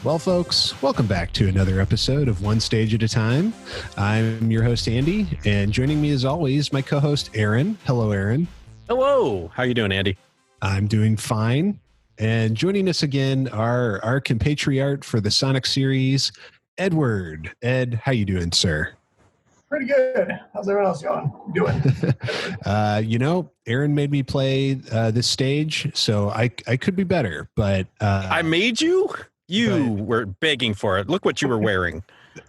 Well, folks, welcome back to another episode of One Stage at a Time. I'm your host, Andy, and joining me as always, my co-host, Aaron. Hello, Aaron. Hello. How you doing, Andy? I'm doing fine. And joining us again, our compatriot for the Sonic series, Edward. Ed, how you doing, sir? Pretty good. How's everyone else doing? Aaron made me play this stage, so I could be better, but... I made you? You were begging for it. Look what you were wearing.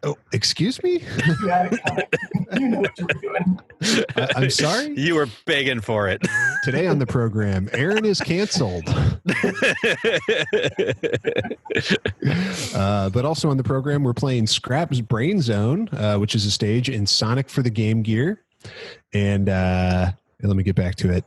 Oh, excuse me? You know what you were doing. I'm sorry? You were begging for it. Today on the program, Aaron is canceled. But also on the program, we're playing Scrap's Brain Zone, which is a stage in Sonic for the Game Gear. And let me get back to it.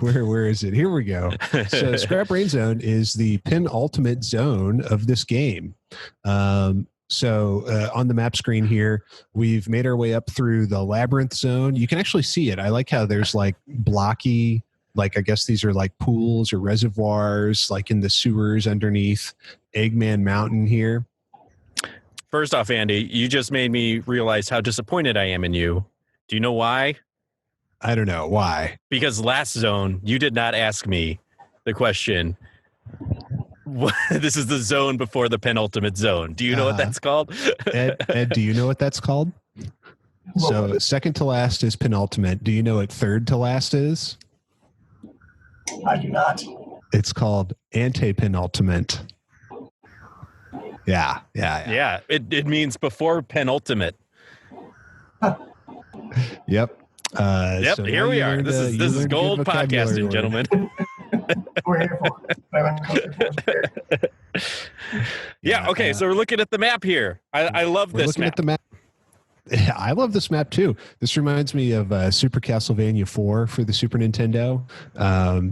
Where is it? Here we go. So Scrap Brain Zone is the penultimate zone of this game. So on the map screen here, we've made our way up through the labyrinth zone. You can actually see it. I like how there's like blocky, like I guess these are like pools or reservoirs, like in the sewers underneath Eggman Mountain here. First off, Andy, you just made me realize how disappointed I am in you. Do you know why? I don't know. Why? Because last zone, you did not ask me the question. This is the zone before the penultimate zone. Do you know what that's called? Ed, do you know what that's called? So second to last is penultimate. Do you know what third to last is? I do not. It's called antepenultimate. Yeah. It means before penultimate. Yep. So here we are. This is gold podcasting, gentlemen. We're here for it. Yeah. Okay. So we're looking at the map here. I love this map. At the map. Yeah, I love this map too. This reminds me of Super Castlevania 4 for the Super Nintendo,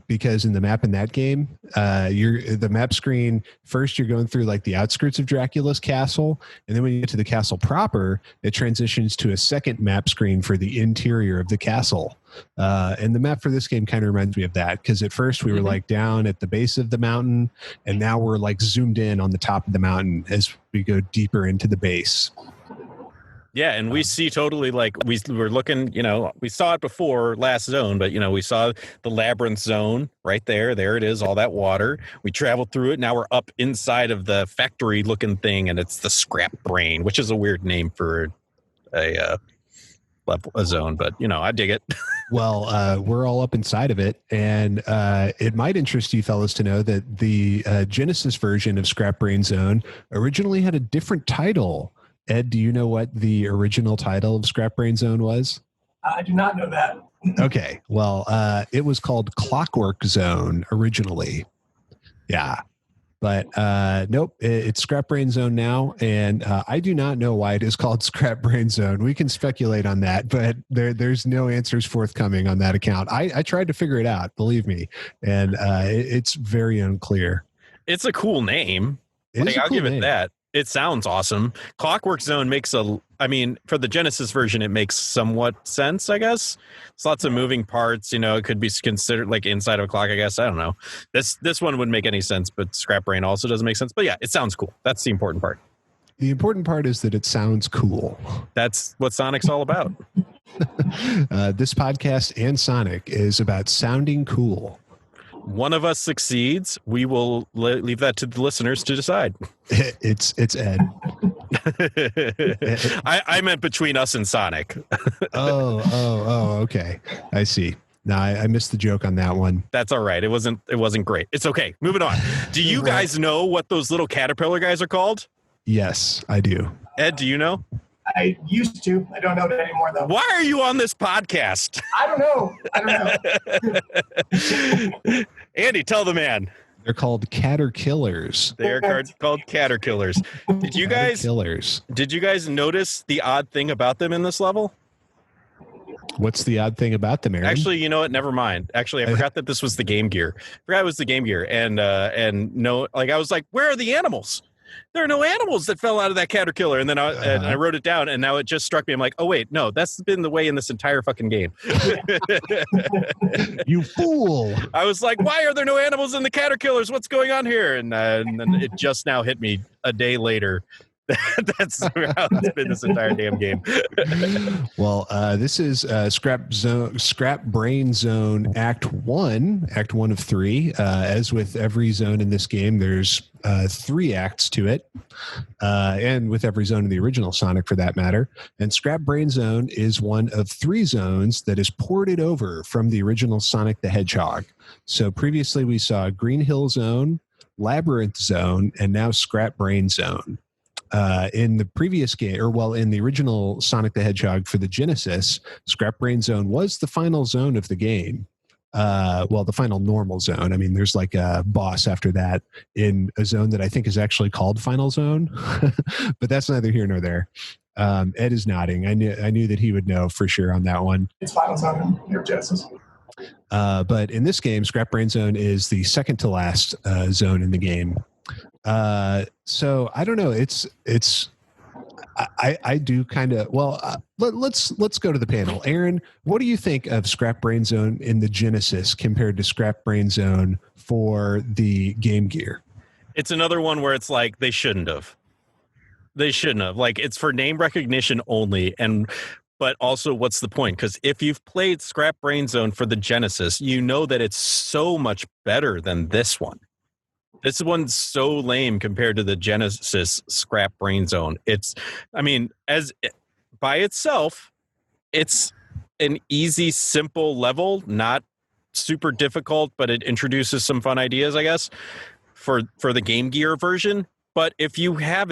because in the map in that game, the map screen, first you're going through like the outskirts of Dracula's castle, and then when you get to the castle proper, it transitions to a second map screen for the interior of the castle. And the map for this game kind of reminds me of that, because at first we were like down at the base of the mountain, and now we're like zoomed in on the top of the mountain as we go deeper into the base. Yeah, and we see totally like we were looking, we saw it before last zone, but, we saw the labyrinth zone right there. There it is, all that water. We traveled through it. Now we're up inside of the factory looking thing, and it's the Scrap Brain, which is a weird name for a zone, but, I dig it. Well, we're all up inside of it, and it might interest you fellas to know that the Genesis version of Scrap Brain Zone originally had a different title. Ed, do you know what the original title of Scrap Brain Zone was? I do not know that. Okay. Well, it was called Clockwork Zone originally. Yeah. But nope, it's Scrap Brain Zone now. And I do not know why it is called Scrap Brain Zone. We can speculate on that, but there's no answers forthcoming on that account. I tried to figure it out, believe me. And it's very unclear. It's a cool name. I'll give it that. It sounds awesome. Clockwork Zone makes for the Genesis version, it makes somewhat sense, I guess. There's lots of moving parts, it could be considered like inside of a clock, I guess. I don't know. This one wouldn't make any sense, but Scrap Brain also doesn't make sense. But yeah, it sounds cool. That's the important part. The important part is that it sounds cool. That's what Sonic's all about. This podcast and Sonic is about sounding cool. One of us succeeds, we will leave that to the listeners to decide. It's Ed. I meant between us and Sonic. Oh, okay. I see. No, I missed the joke on that one. That's all right. It wasn't great. It's okay. Moving on. Do you guys know what those little caterpillar guys are called? Yes, I do. Ed, do you know? I used to. I don't know that anymore, though. Why are you on this podcast? I don't know. Andy, tell the man. They're called caterkillers. They are called caterkillers. Did you guys notice the odd thing about them in this level? What's the odd thing about them, Aaron? Actually, you know what? Never mind. Actually, I forgot that this was the Game Gear. I forgot it was the Game Gear. And no, like I was like, where are the animals? there are no animals that fell out of that caterpillar. And then I wrote it down, and now it just struck me. I'm like, oh wait, no, that's been the way in this entire fucking game. You fool! I was like, why are there no animals in the caterpillars? What's going on here? And then it just now hit me a day later. That's how it's been this entire damn game. Well, this is Scrap Brain Zone Act 1 of 3. As with every zone in this game, there's 3 acts to it, and with every zone in the original Sonic for that matter. And Scrap Brain Zone is one of 3 zones that is ported over from the original Sonic the Hedgehog. So previously we saw Green Hill Zone, Labyrinth Zone, and now Scrap Brain Zone. In the previous game, in the original Sonic the Hedgehog for the Genesis, Scrap Brain Zone was the final zone of the game. The final normal zone. I mean, there's like a boss after that in a zone that I think is actually called Final Zone, but that's neither here nor there. Ed is nodding. I knew that he would know for sure on that one. It's Final Zone in your Genesis. But in this game, Scrap Brain Zone is the second to last zone in the game. So I don't know. I do kind of, let's go to the panel. Aaron, what do you think of Scrap Brain Zone in the Genesis compared to Scrap Brain Zone for the Game Gear? It's another one where it's like, they shouldn't have. Like, it's for name recognition only. But also, what's the point? Because if you've played Scrap Brain Zone for the Genesis, you know that it's so much better than this one. This one's so lame compared to the Genesis Scrap Brain Zone. By itself, it's an easy, simple level, not super difficult, but it introduces some fun ideas, I guess, for the Game Gear version. But if you have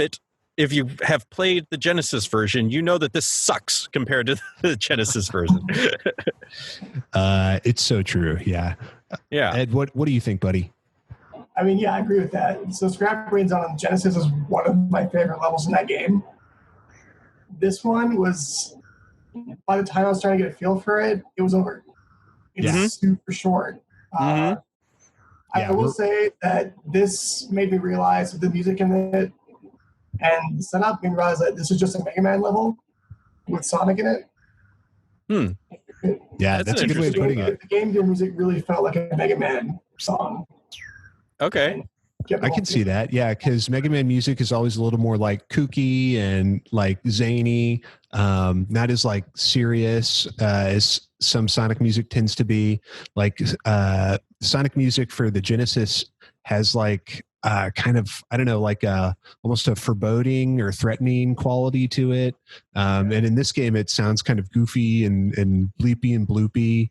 played the Genesis version, you know that this sucks compared to the Genesis version. It's so true. Yeah. Yeah. Ed, what do you think, buddy? I mean, yeah, I agree with that. So Scrap Brain Zone on Genesis is one of my favorite levels in that game. This one was, by the time I was starting to get a feel for it, it was over. It's super short. I will say that this made me realize with the music in it and the setup, made me realize that this is just a Mega Man level with Sonic in it. Yeah, that's a good way of putting it. The Game Gear music really felt like a Mega Man song. Okay. I can see that. Yeah, because Mega Man music is always a little more like kooky and like zany, not as like serious as some Sonic music tends to be. Like Sonic music for the Genesis has like kind of, I don't know, like almost a foreboding or threatening quality to it. And in this game, it sounds kind of goofy and bleepy and bloopy.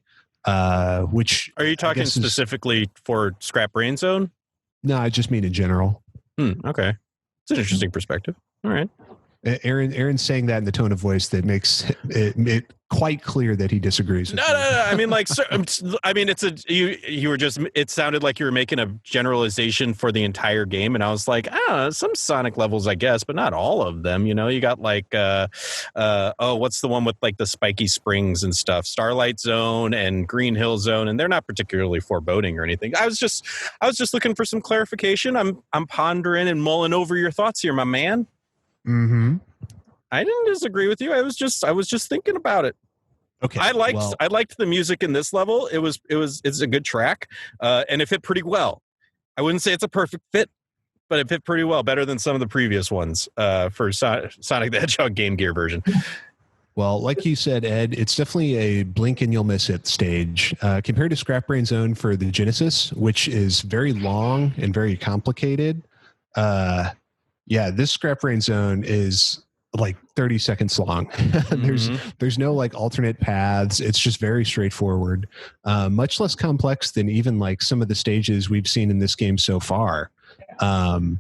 Which are you talking specifically for Scrap Brain Zone? No, I just mean in general. Okay. It's an interesting perspective. All right. Aaron's saying that in the tone of voice that makes it quite clear that he disagrees with No. I mean, like, it sounded like you were making a generalization for the entire game. And I was like, some Sonic levels, I guess, but not all of them. You know, you got like, what's the one with like the spiky springs and stuff? Starlight Zone and Green Hill Zone. And they're not particularly foreboding or anything. I was just looking for some clarification. I'm pondering and mulling over your thoughts here, my man. Mm-hmm. I didn't disagree with you. I was just thinking about it. Okay. I liked the music in this level. It's a good track, and it fit pretty well. I wouldn't say it's a perfect fit, but it fit pretty well, better than some of the previous ones for Sonic the Hedgehog Game Gear version. Well, like you said, Ed, it's definitely a blink and you'll miss it stage compared to Scrap Brain Zone for the Genesis, which is very long and very complicated. This Scrap Brain Zone is like 30 seconds long. There's no like alternate paths. It's just very straightforward, much less complex than even like some of the stages we've seen in this game so far. There's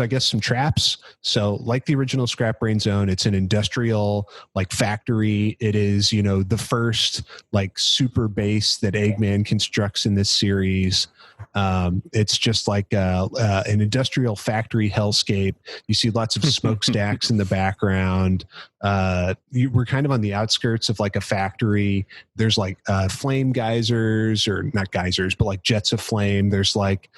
I guess some traps. So like the original Scrap Brain Zone, it's an industrial like factory. It is, the first like super base that Eggman constructs in this series. It's just like an industrial factory hellscape. You see lots of smokestacks in the background. we're kind of on the outskirts of like a factory. There's like flame geysers, or not geysers, but like jets of flame. There's like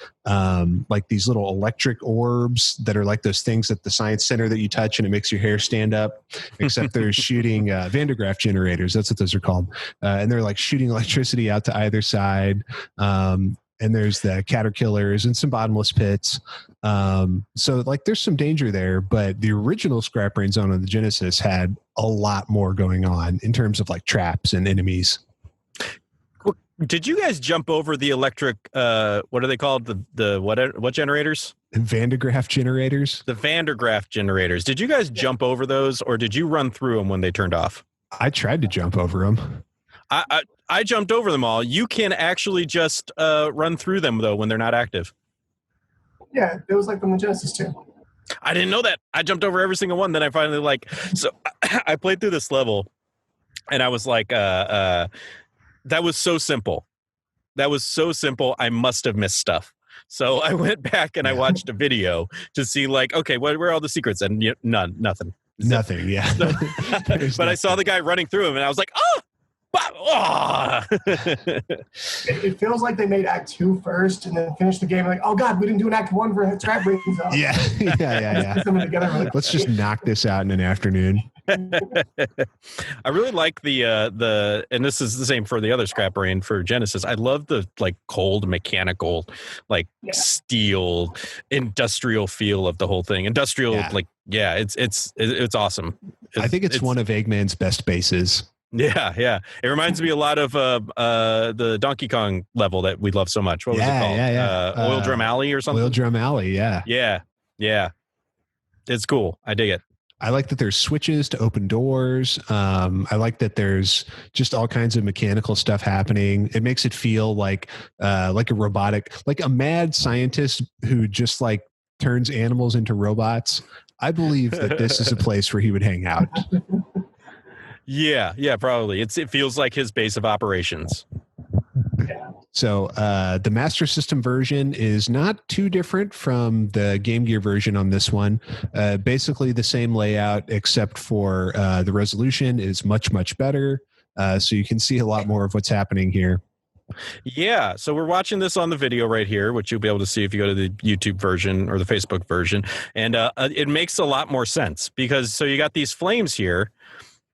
these little electric orbs that are like those things at the science center that you touch and it makes your hair stand up, except they're shooting Van de Graaff generators. That's what those are called. And they're like shooting electricity out to either side. And there's the caterpillars and some bottomless pits. So like there's some danger there, but the original Scrap Brain Zone on the Genesis had a lot more going on in terms of like traps and enemies. Did you guys jump over the electric, what are they called? What generators? Van de Graaff generators? The Van de Graaff generators. Did you guys jump over those, or did you run through them when they turned off? I tried to jump over them. I jumped over them all. You can actually just run through them, though, when they're not active. Yeah, it was like the Genesis too. I didn't know that. I jumped over every single one. Then I finally so I played through this level, and I was like, that was so simple. That was so simple. I must have missed stuff. So I went back and I watched a video to see like, okay, where are all the secrets? And nothing. Nothing, yeah. So, but I saw the guy running through him, and I was like, oh! It feels like they made Act 2 first and then finished the game like, oh God, we didn't do an Act 1 for Scrap Brain Zone. Yeah. Together, let's just knock this out in an afternoon. I really like the and this is the same for the other Scrap Brain for Genesis. I love the like cold mechanical, like steel industrial feel of the whole thing. Industrial, it's awesome. I think it's one of Eggman's best bases. Yeah. It reminds me a lot of the Donkey Kong level that we love so much. What was it called? Oil Drum Alley or something? Oil Drum Alley, yeah. Yeah. It's cool. I dig it. I like that there's switches to open doors. I like that there's just all kinds of mechanical stuff happening. It makes it feel like a robotic, like a mad scientist who just like turns animals into robots. I believe that this is a place where he would hang out. Yeah, probably. It feels like his base of operations. So the Master System version is not too different from the Game Gear version on this one. Basically the same layout, except for the resolution is much, much better. So you can see a lot more of what's happening here. Yeah, so we're watching this on the video right here, which you'll be able to see if you go to the YouTube version or the Facebook version. And it makes a lot more sense because so you got these flames here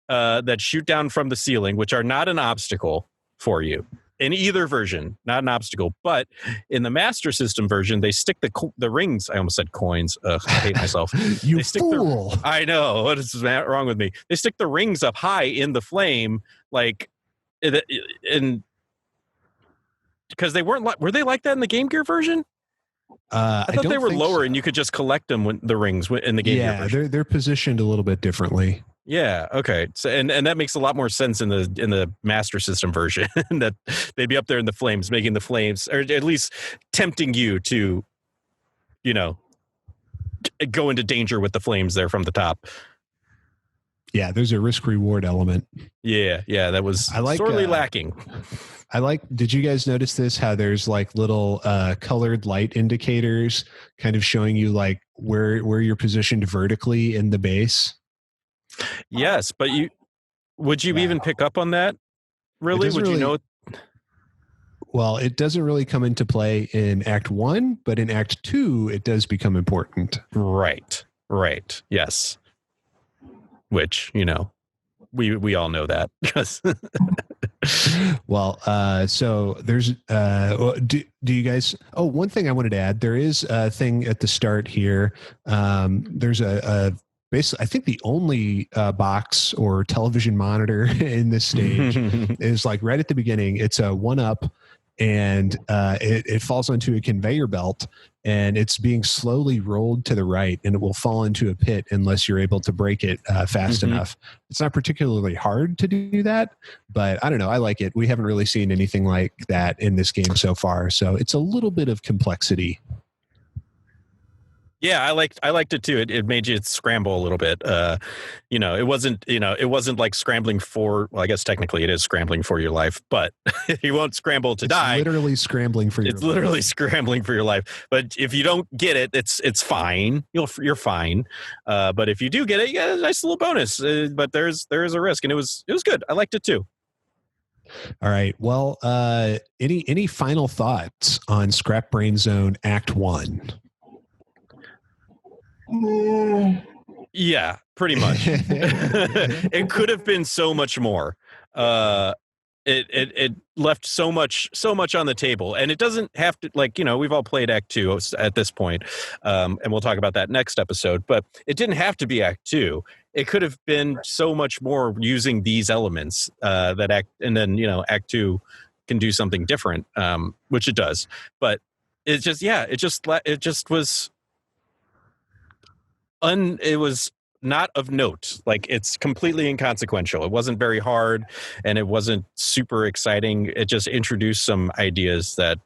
that shoot down from the ceiling, which are not an obstacle for you in either version, not an obstacle. But in the Master System version, they stick the rings. I almost said coins. Ugh, I hate myself. You fool! I know what is wrong with me. They stick the rings up high in the flame, like in because they weren't were they like that in the Game Gear version? I thought they were lower, and you could just collect them when the rings in the Game Gear version. Yeah, they're positioned a little bit differently. Yeah. Okay. So, and that makes a lot more sense in the Master System version that they'd be up there in the flames, making the flames, or at least tempting you to, go into danger with the flames there from the top. Yeah, there's a risk reward element. Yeah. That was sorely lacking. Did you guys notice this? How there's like little colored light indicators kind of showing you like where you're positioned vertically in the base? Yes, but would you even pick up on that? Really? Would you know? Well, it doesn't really come into play in Act 1, but in Act 2, it does become important. Right. Yes. Which, we all know that because. Well, so there's, do you guys, one thing I wanted to add, there is a thing at the start here. There's basically, I think the only box or television monitor in this stage is like right at the beginning. It's a 1-up, and it falls onto a conveyor belt, and it's being slowly rolled to the right, and it will fall into a pit unless you're able to break it fast enough. It's not particularly hard to do that, but I don't know. I like it. We haven't really seen anything like that in this game so far, so it's a little bit of complexity. Yeah, I liked it too. It made you scramble a little bit. It wasn't like scrambling for. Well, I guess technically it is scrambling for your life, but you won't scramble to die. Literally scrambling for your. It's literally scrambling for your life. But if you don't get it, it's fine. You're fine. But if you do get it, you get a nice little bonus. But there is a risk, and it was good. I liked it too. All right. Well, any final thoughts on Scrap Brain Zone Act 1? Yeah, pretty much. It could have been so much more. It left so much on the table, and it doesn't have to, we've all played Act 2 at this point, and we'll talk about that next episode. But it didn't have to be Act 2. It could have been so much more using these elements Act 2 can do something different, which it does. But it just was. It was not of note. Like, it's completely inconsequential. It wasn't very hard, and it wasn't super exciting. It just introduced some ideas that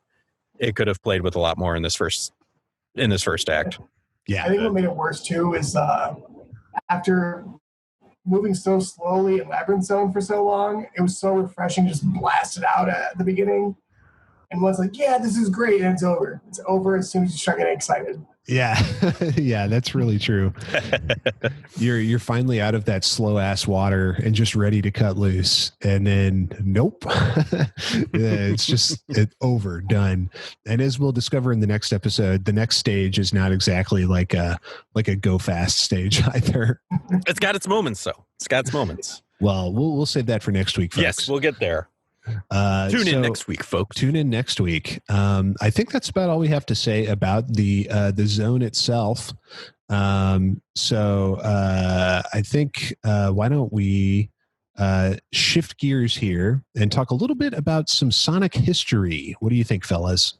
it could have played with a lot more in this first act. Yeah, I think what made it worse too is after moving so slowly in Labyrinth Zone for so long, it was so refreshing to just blast it out at the beginning. And one's like, yeah, this is great, and it's over. It's over as soon as you start getting excited. Yeah, yeah, that's really true. You're finally out of that slow ass water and just ready to cut loose, and then nope, it's over, done. And as we'll discover in the next episode, the next stage is not exactly like a go fast stage either. It's got its moments, though. It's got its moments. Well, we'll save that for next week, folks. Yes, we'll get there. Tune in next week, folks. Tune in next week. I think that's about all we have to say about the zone itself. I think why don't we shift gears here and talk a little bit about some Sonic history. What do you think, fellas?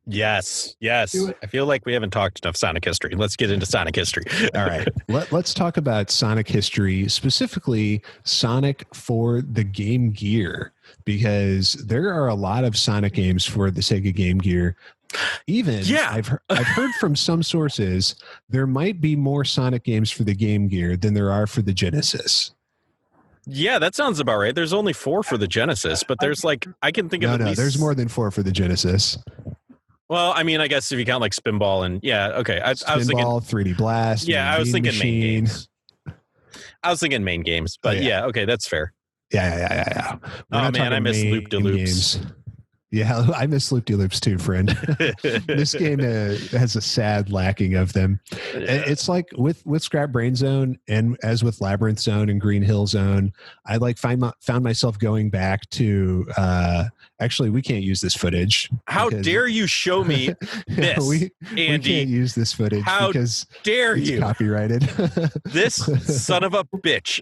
Yes. I feel like we haven't talked enough Sonic history. Let's get into Sonic history. All right. Let's talk about Sonic history, specifically Sonic for the Game Gear, because there are a lot of Sonic games for the Sega Game Gear. I've heard from some sources there might be more Sonic games for the Game Gear than there are for the Genesis. Yeah, that sounds about right. There's only 4 for the Genesis, but there's I can think of at least... there's more than 4 for the Genesis. Well, I mean, I guess if you count Spinball and okay, I was thinking 3D Blast. Yeah, I was thinking main games. I was thinking main games, but okay, that's fair. Yeah. Oh man, I miss Loop de Loops. Yeah, I miss Loop de Loops too, friend. This game has a sad lacking of them. Yeah. It's like with Scrap Brain Zone, and as with Labyrinth Zone and Green Hill Zone, I found myself going back to. Actually, we can't use this footage. How dare you show me this, Andy? We can't use this footage. How because dare it's you? Copyrighted. This son of a bitch.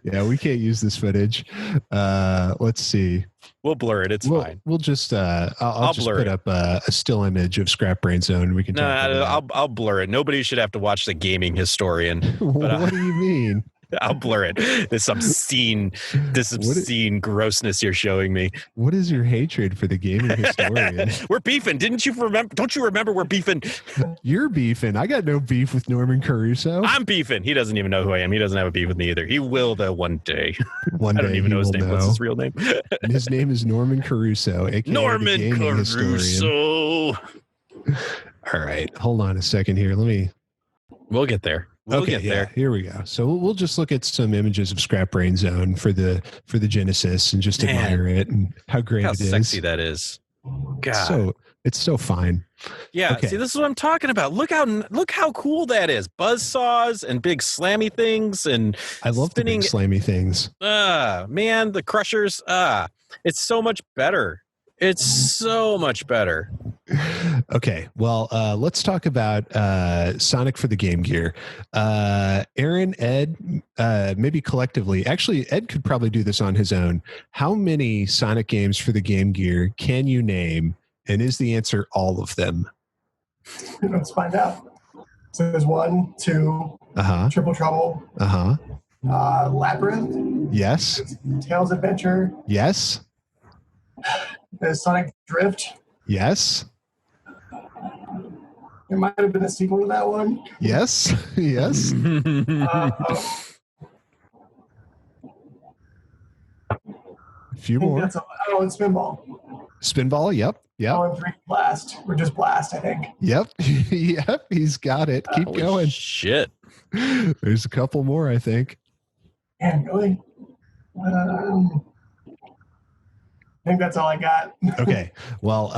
Yeah, we can't use this footage. Let's see. We'll blur it. It's fine. We'll just I'll just put up a still image of Scrap Brain Zone. We can. I'll blur it. Nobody should have to watch the gaming historian. What do you mean? I'll blur it. This obscene grossness you're showing me. What is your hatred for the gaming historian? We're beefing. Didn't you remember? Don't you remember we're beefing? You're beefing. I got no beef with Norman Caruso. I'm beefing. He doesn't even know who I am. He doesn't have a beef with me either. He will, though, one day. One day. I don't even know his name. What's his real name? His name is Norman Caruso, aka Norman the gaming Caruso. Historian. All right. Hold on a second here. We'll get there. We'll get there. Here we go. So we'll just look at some images of Scrap Brain Zone for the Genesis and just admire it and how great it is. How sexy that is. God. It's so fine. Yeah. Okay. See, this is what I'm talking about. Look how cool that is. Buzzsaws and big slammy things, and I love spinning, the big slammy things. Man, the crushers. It's so much better. It's so much better. Okay, well, let's talk about Sonic for the Game Gear. Aaron, Ed, maybe collectively. Actually, Ed could probably do this on his own. How many Sonic games for the Game Gear can you name? And is the answer all of them? Let's find out. So there's 1, 2, Triple Trouble. Labyrinth. Yes. Tails Adventure. Yes. There's Sonic Drift. Yes. There might have been a sequel to that one. Yes. Yes. A few more. It's Spinball. Spinball. Yep. Yep. Oh, and 3D Blast, or just Blast, I think. Yep. Yep. He's got it. Keep Holy going. Shit. There's a couple more, I think. And really, I think that's all I got. Okay. Well,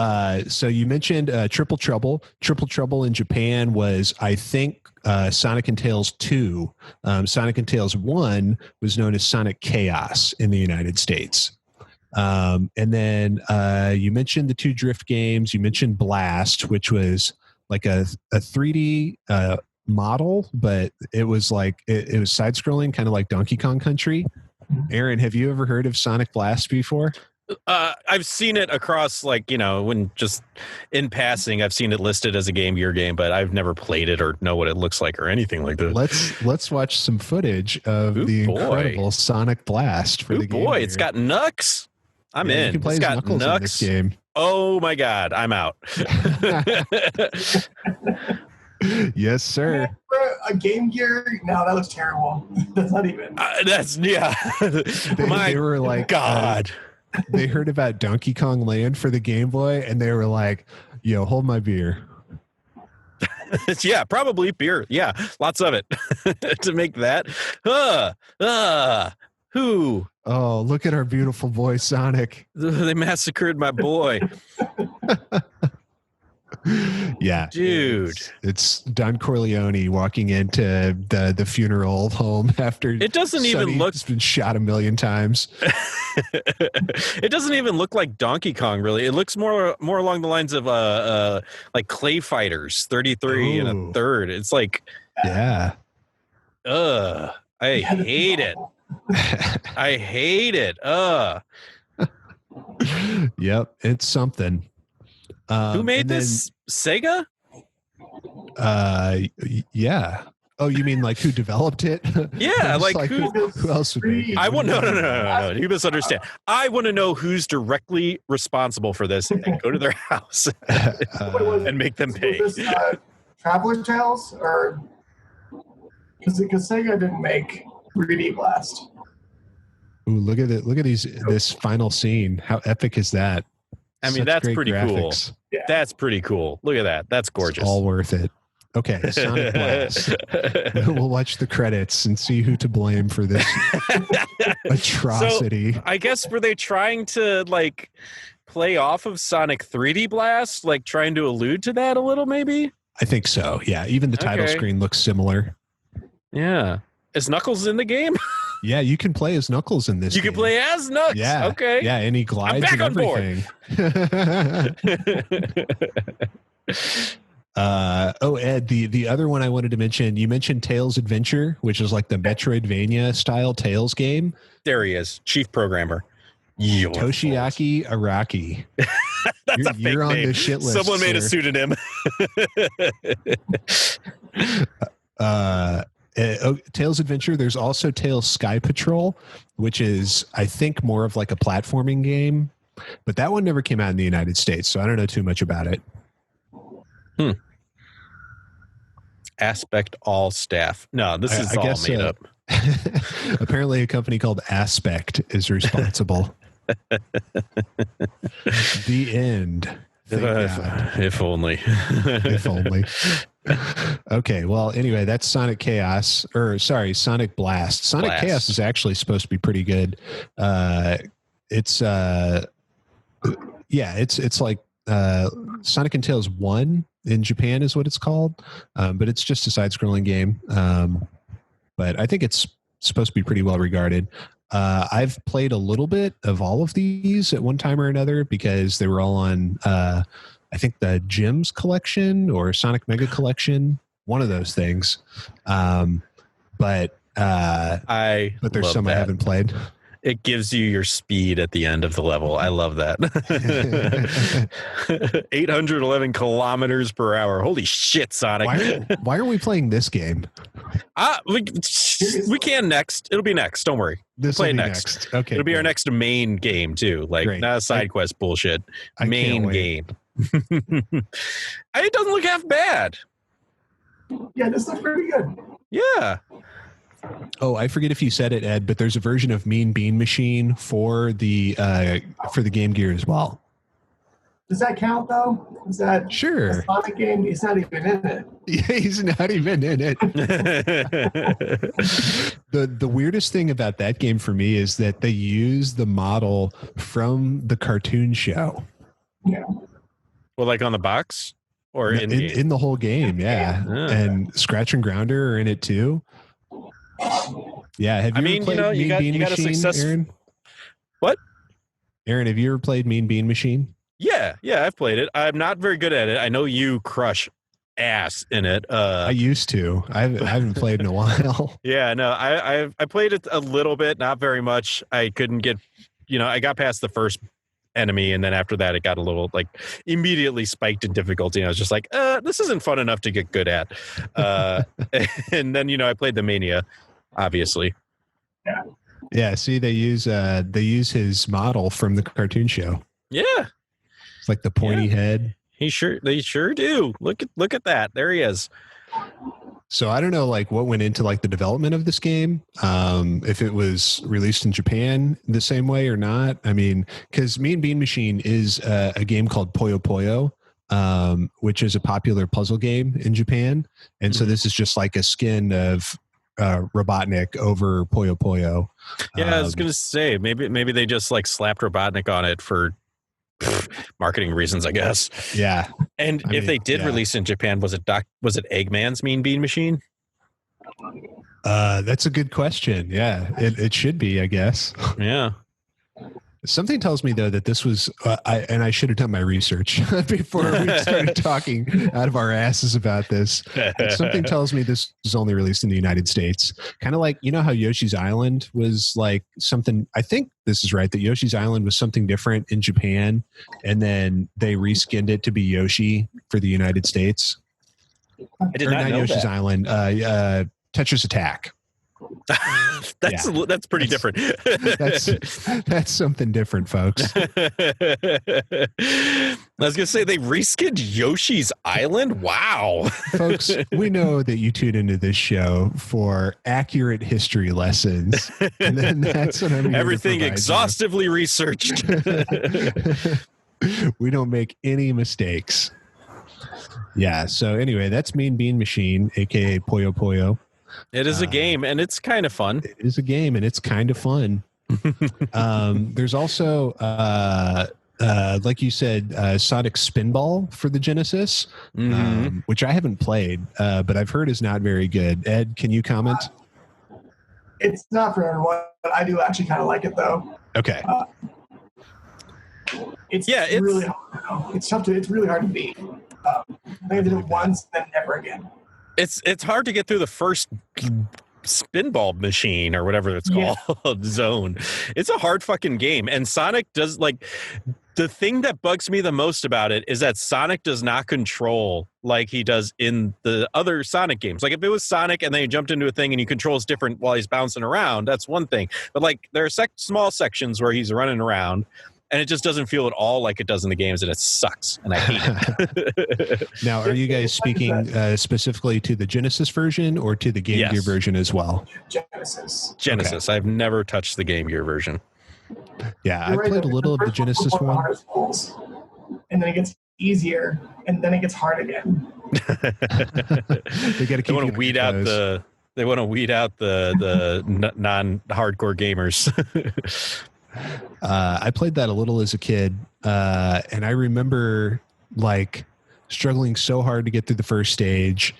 so you mentioned Triple Trouble. Triple Trouble in Japan was, I think, Sonic and Tails 2. Sonic and Tails 1 was known as Sonic Chaos in the United States. And then you mentioned the two drift games. You mentioned Blast, which was like a 3D model, but it was like it was side-scrolling, kind of like Donkey Kong Country. Aaron, have you ever heard of Sonic Blast before? I've seen it across, like, when just in passing, I've seen it listed as a Game Gear game, but I've never played it or know what it looks like or anything like that. Let's watch some footage of incredible Sonic Blast for the Game Gear. It's got Knucks. I'm in. You can play it's as got Knuckles in this game. Oh my God, I'm out. Yes, sir. A Game Gear? No, that looks terrible. That's not even. They were like, God. They heard about Donkey Kong Land for the Game Boy, and they were like, "Yo, hold my beer." Yeah, probably beer. Yeah, lots of it to make that. Who? Oh, look at our beautiful boy Sonic. They massacred my boy. Yeah, dude, it's Don Corleone walking into the funeral home after it doesn't even look. It's been shot a million times. It doesn't even look like Donkey Kong, really. It looks more along the lines of like Clay Fighters 33 and a third. It's like, yeah, I hate it. I hate it. Yep, it's something. Who made this? Sega? Yeah. Oh, you mean like who developed it? Yeah, like who else would make it? I want no. You misunderstand. I want to know who's directly responsible for this and go to their house and make them pay. Traveler Tales, or because Sega didn't make 3D Blast. Ooh, look at it! Look at this final scene. How epic is that? I mean, that's pretty graphics. Cool. Yeah. That's pretty cool. Look at that. That's gorgeous. It's all worth it. Okay, Sonic Blast. We'll watch the credits and see who to blame for this atrocity. So, I guess were they trying to like play off of Sonic 3D Blast, like trying to allude to that a little, maybe? I think so. Yeah, even the title screen looks similar. Yeah. Is Knuckles in the game? Yeah, you can play as Knuckles in this. You can play as Knuckles. Yeah. Okay. Yeah, and he glides and everything. Ed, the other one I wanted to mention, you mentioned Tails Adventure, which is like the Metroidvania style Tails game. There he is, chief programmer. Toshiaki Araki. That's you're on name. the shit list. Someone made a pseudonym. Tails Adventure. There's also Tails Sky Patrol, which is, I think, more of like a platforming game, but that one never came out in the United States, so I don't know too much about it. Aspect All Staff. No, this is all made up. Apparently a company called Aspect is responsible. The end. If only. If only. Okay, well, anyway, that's Sonic Chaos, or sorry, Sonic Blast. Sonic Chaos is actually supposed to be pretty good. It's like Sonic and Tails 1 in Japan is what it's called, but it's just a side-scrolling game. But I think it's supposed to be pretty well regarded. I've played a little bit of all of these at one time or another because they were all on, I think, the Gems collection or Sonic Mega collection, one of those things. But there's some I haven't played. It gives you your speed at the end of the level. I love that. 811 kilometers per hour. Holy shit, Sonic. Why are we playing this game? We can next. It'll be next. Don't worry. This will be next. Okay. It'll be our next main game, too. Like, not a side quest bullshit. Main game. It doesn't look half bad. Yeah, this looks pretty good. Yeah. Oh, I forget if you said it, Ed, but there's a version of Mean Bean Machine for the Game Gear as well. Does that count though? Is that Sure? a Sonic game? He's not even in it. Yeah, he's not even in it. The weirdest thing about that game for me is that they use the model from the cartoon show. Yeah. Well, like on the box or in the whole game, yeah. And Scratch and Grounder are in it too. Yeah, have you ever played Mean Bean Machine, Aaron? What? Aaron, have you ever played Mean Bean Machine? Yeah, I've played it. I'm not very good at it. I know you crush ass in it. I used to. I haven't played in a while. Yeah, no, I played it a little bit, not very much. I couldn't get, I got past the first enemy, and then after that, it got a little immediately spiked in difficulty. And I was just like, this isn't fun enough to get good at. And then I played the Mania, obviously. Yeah. Yeah. See, they use his model from the cartoon show. Yeah. It's like the pointy head. They sure do. Look at that. There he is. So I don't know what went into the development of this game. If it was released in Japan the same way or not. I mean, because Mean Bean Machine is a game called Puyo Puyo, which is a popular puzzle game in Japan. And so this is just like a skin of Robotnik over Puyo Puyo. Yeah, I was gonna say maybe they just slapped Robotnik on it for marketing reasons, I guess. Yeah. And if they did release in Japan, was it Eggman's Mean Bean Machine? That's a good question. Yeah, it should be, I guess. Yeah. Something tells me though that this was, I should have done my research before we started talking out of our asses about this. But something tells me this was only released in the United States. Kind of like, how Yoshi's Island was something, I think this is right, that Yoshi's Island was something different in Japan, and then they reskinned it to be Yoshi for the United States. I did not know Yoshi's that. Island, Tetris Attack. That's pretty different. That's something different, folks. I was gonna say they reskinned Yoshi's Island. Wow, folks, we know that you tune into this show for accurate history lessons, and then that's what I'm here everything to exhaustively researched. We don't make any mistakes. Yeah. So anyway, that's Mean Bean Machine, aka Puyo Puyo. It is a game, and it's kind of fun. It is a game, and it's kind of fun. There's also, like you said, Sonic Spinball for the Genesis, which I haven't played, but I've heard is not very good. Ed, can you comment? It's not for everyone, but I do actually kind of like it, though. Okay. It's really hard. It's really hard to beat. I think I did it once, then never again. It's hard to get through the first spinball machine or whatever it's called, zone. It's a hard fucking game. And Sonic does the thing that bugs me the most about it is that Sonic does not control like he does in the other Sonic games. Like if it was Sonic and then he jumped into a thing and he controls different while he's bouncing around, that's one thing. But there are small sections where he's running around, and it just doesn't feel at all like it does in the games, and it sucks, and I hate it. Now, are you guys speaking specifically to the Genesis version or to the Game Gear version as well? Genesis. Okay. I've never touched the Game Gear version. Yeah, I played a little of the Genesis one. And then it gets easier, and then it gets hard again. They got to keep. They want to weed out the. They want to weed out the non-hardcore gamers. I played that a little as a kid, and I remember struggling so hard to get through the first stage,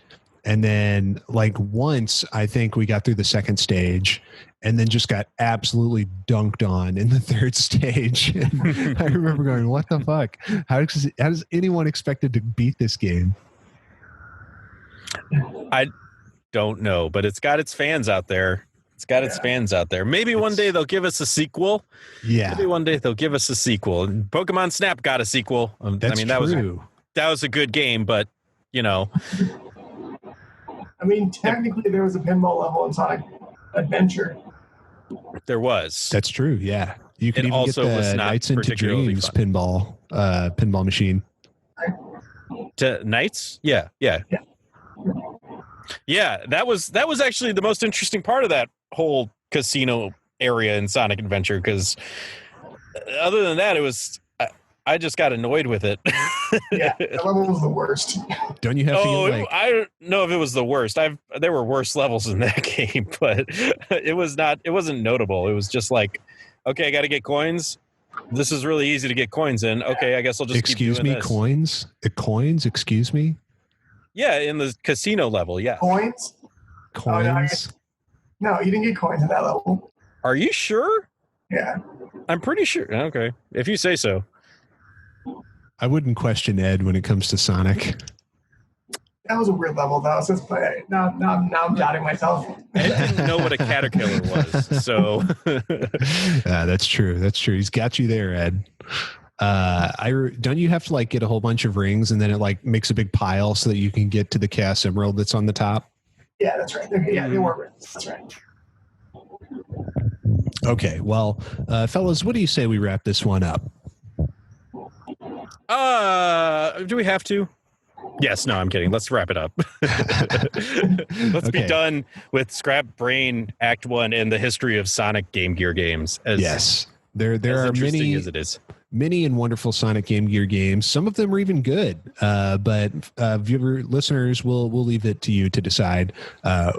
and then once I think we got through the second stage, and then just got absolutely dunked on in the third stage. And I remember going, "What the fuck? How does anyone expected to beat this game?" I don't know, but it's got its fans out there. Maybe one day they'll give us a sequel. Yeah. Maybe one day they'll give us a sequel. And Pokemon Snap got a sequel. That's true. That was a good game, but I mean, technically there was a pinball level in Sonic Adventure. There was. That's true. Yeah. You could even also get was the not Nights into particularly Dreams fun. pinball machine. To Knights? Yeah. That was actually the most interesting part of that whole casino area in Sonic Adventure, because other than that, it was I just got annoyed with it. Yeah, that level was the worst. Don't you have to get, like, I don't know if it was the worst. There were worse levels in that game, but it wasn't notable. It was just like, okay, I got to get coins. This is really easy to get coins in. Okay, I guess I'll just excuse keep doing me, this. coins, excuse me. Yeah, in the casino level, yeah. Coins? Coins. No, you didn't get coins in that level. Are you sure? Yeah. I'm pretty sure. Okay, if you say so. I wouldn't question Ed when it comes to Sonic. That was a weird level, though. So now I'm doubting myself. Ed didn't know what a caterpillar was, so. That's true. He's got you there, Ed. Don't you have to, like, get a whole bunch of rings and then it, like, makes a big pile so that you can get to the Chaos Emerald that's on the top? Yeah, that's right. Yeah, they were rings. That's right. Okay, well, fellas, what do you say we wrap this one up? Do we have to? Yes, no, I'm kidding. Let's wrap it up. Let's be done with Scrap Brain Act 1 and the history of Sonic Game Gear games. Yes. There are interesting as it is. Many and wonderful Sonic Game Gear games. Some of them are even good, but viewer listeners, will leave it to you to decide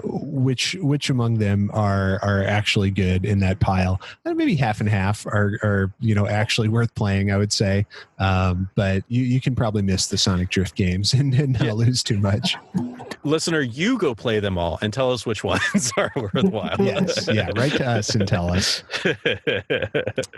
which among them are actually good in that pile. And maybe half and half are actually worth playing, I would say. But you can probably miss the Sonic Drift games and not lose too much. Listener, you go play them all and tell us which ones are worthwhile. Yes, yeah, write to us and tell us.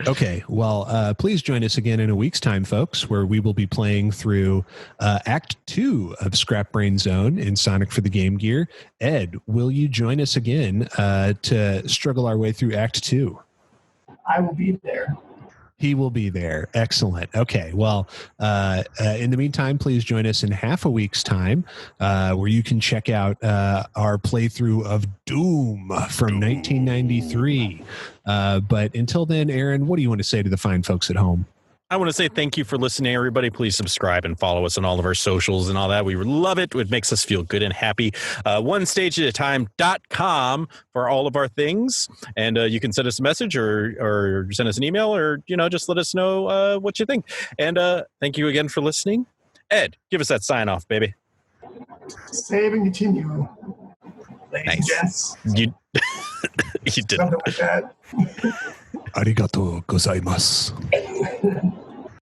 Okay, well, please join us again in a week's time, folks, where we will be playing through Act 2 of Scrap Brain Zone in Sonic for the Game Gear. Ed, will you join us again to struggle our way through Act 2? I will be there. He will be there. Excellent. Okay. Well, in the meantime, please join us in half a week's time where you can check out our playthrough of Doom from 1993. But until then, Aaron, what do you want to say to the fine folks at home? I want to say thank you for listening, everybody. Please subscribe and follow us on all of our socials and all that. We love it. It makes us feel good and happy. OneStageAtAtime.com for all of our things. And you can send us a message or send us an email or, just let us know what you think. And thank you again for listening. Ed, give us that sign off, baby. Save and continue. Ladies and gents. You did. Something like that. Arigatou gozaimasu.